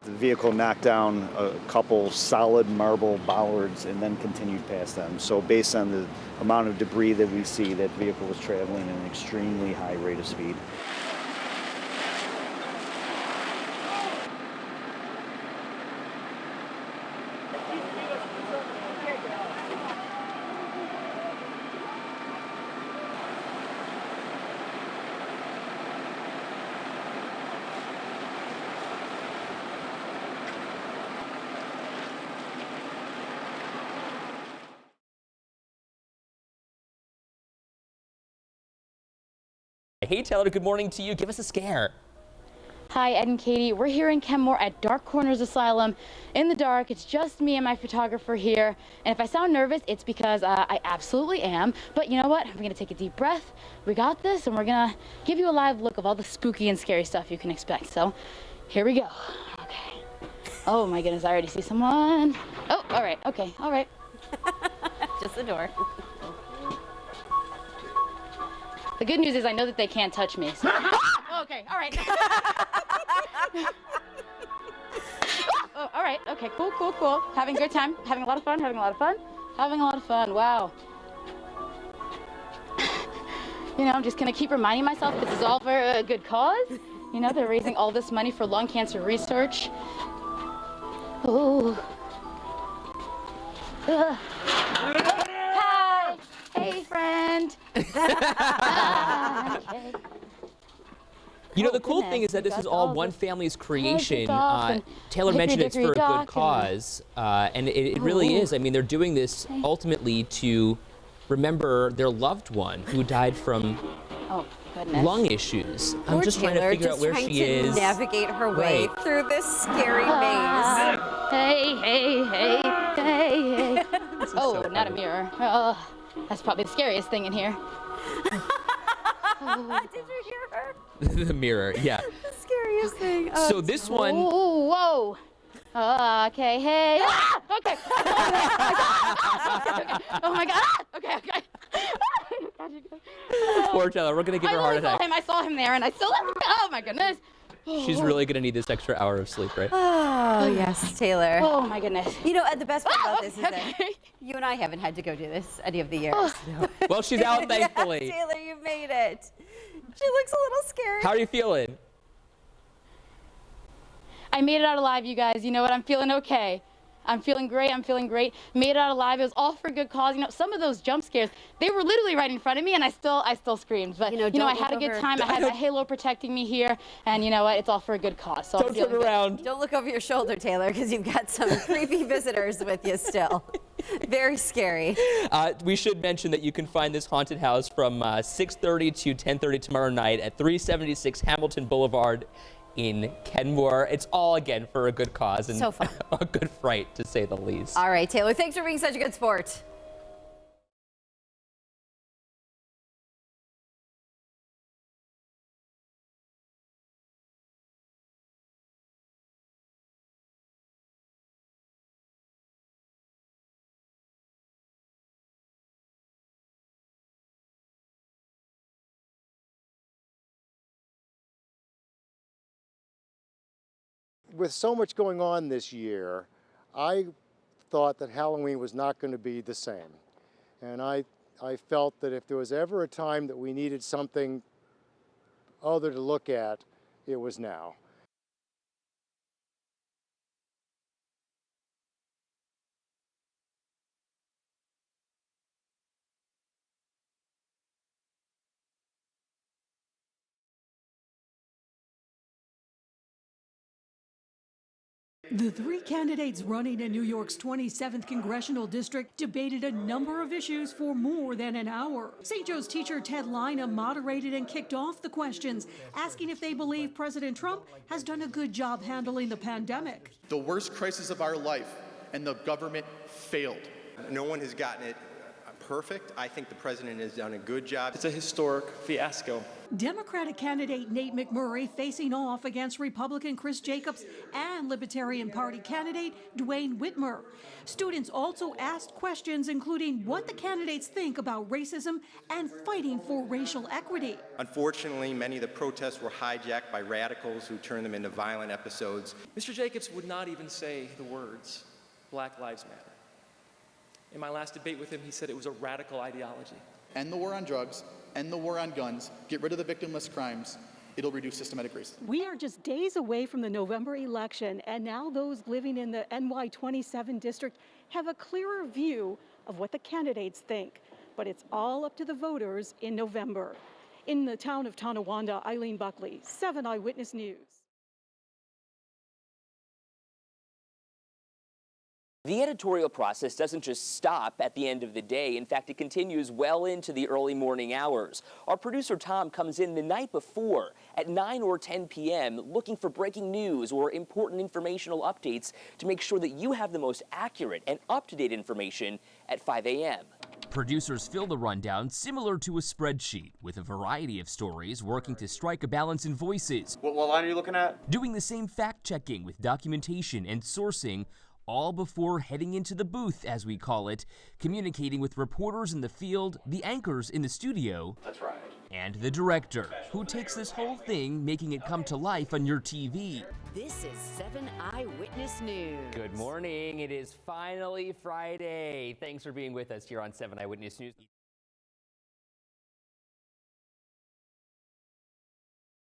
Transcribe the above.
The vehicle knocked down a couple solid marble bollards and then continued past them. So based on the amount of debris that we see, that vehicle was traveling at an extremely high rate of speed. Hey Taylor, good morning to you. Give us a scare. Hi, Ed and Katie. We're here in Kenmore at Dark Corners Asylum. In the dark, it's just me and my photographer here. And if I sound nervous, it's because I absolutely am. But you know what? We're going to take a deep breath. We got this, and we're going to give you a live look of all the spooky and scary stuff you can expect. So here we go. Okay. Oh my goodness, I already see someone. Oh, all right. Okay, all right. Just the door. The good news is I know that they can't touch me. So. Oh, okay, all right. Oh, all right, okay, cool, cool, cool. Having a good time, having a lot of fun, having a lot of fun, having a lot of fun, wow. You know, I'm just gonna keep reminding myself this is all for a good cause. You know, they're raising all this money for lung cancer research. Oh. Hi, hey friend. Okay. You know, the cool thing is that this is all one family's creation. Taylor mentioned it's for a good cause, and it really is. I mean, they're doing this ultimately to remember their loved one who died from lung issues. I'm just trying to figure out where she is. Navigate her way through this scary maze. Hey, hey, hey, hey, hey. Oh, so not a mirror. That's probably the scariest thing in here. Did you hear her? The mirror, yeah. The scariest thing. Oh, so this one. Oh, whoa. Okay, hey. Ah! Okay. Oh my God. Okay, okay. Poor Taylor, we're gonna give her a heart attack. I saw him there, and I still. Oh my goodness. She's really gonna need this extra hour of sleep, right? Oh yes, Taylor. Oh my goodness. You know, the best part about this is that you and I haven't had to go do this any of the years. No. Well, she's out, thankfully. Yes, Taylor, you made it. She looks a little scared. How are you feeling? I made it out alive, you guys. You know what? I'm feeling okay. I'm feeling great. I'm feeling great. Made it out alive. It was all for a good cause. You know, some of those jump scares, they were literally right in front of me, and I still screamed. But you know I had a good time. I had that halo protecting me here, and you know what? It's all for a good cause. So don't turn around. Don't look over your shoulder, Taylor, because you've got some creepy visitors with you still. Very scary. We should mention that you can find this haunted house from 6:30 to 10:30 tomorrow night at 376 Hamilton Boulevard in Kenmore. It's all, again, for a good cause and so fun. A good fright, to say the least. All right, Taylor, thanks for being such a good sport. With so much going on this year, I thought that Halloween was not going to be the same. And I felt that if there was ever a time that we needed something other to look at, it was now. The three candidates running in New York's 27th congressional district debated a number of issues for more than an hour. St. Joe's teacher Ted Lina moderated and kicked off the questions, asking if they believe President Trump has done a good job handling the pandemic. The worst crisis of our life, and the government failed. No one has gotten it perfect. I think the president has done a good job. It's a historic fiasco. Democratic candidate Nate McMurray facing off against Republican Chris Jacobs and Libertarian Party candidate Dwayne Whitmer. Students also asked questions including what the candidates think about racism and fighting for racial equity. Unfortunately, many of the protests were hijacked by radicals who turned them into violent episodes. Mr. Jacobs would not even say the words, Black Lives Matter. In my last debate with him, he said it was a radical ideology. End the war on drugs, end the war on guns, get rid of the victimless crimes. It'll reduce systematic racism. We are just days away from the November election, and now those living in the NY27 district have a clearer view of what the candidates think. But it's all up to the voters in November. In the town of Tonawanda, Eileen Buckley, 7 Eyewitness News. The editorial process doesn't just stop at the end of the day. In fact, it continues well into the early morning hours. Our producer Tom comes in the night before at 9 or 10 p.m. looking for breaking news or important informational updates to make sure that you have the most accurate and up-to-date information at 5 a.m. Producers fill the rundown similar to a spreadsheet with a variety of stories working to strike a balance in voices. What line are you looking at? Doing the same fact-checking with documentation and sourcing, all before heading into the booth, as we call it, communicating with reporters in the field, the anchors in the studio, That's right. and the director, who takes this whole thing, making it come to life on your TV. This is 7 Eyewitness News. Good morning. It is finally Friday. Thanks for being with us here on 7 Eyewitness News.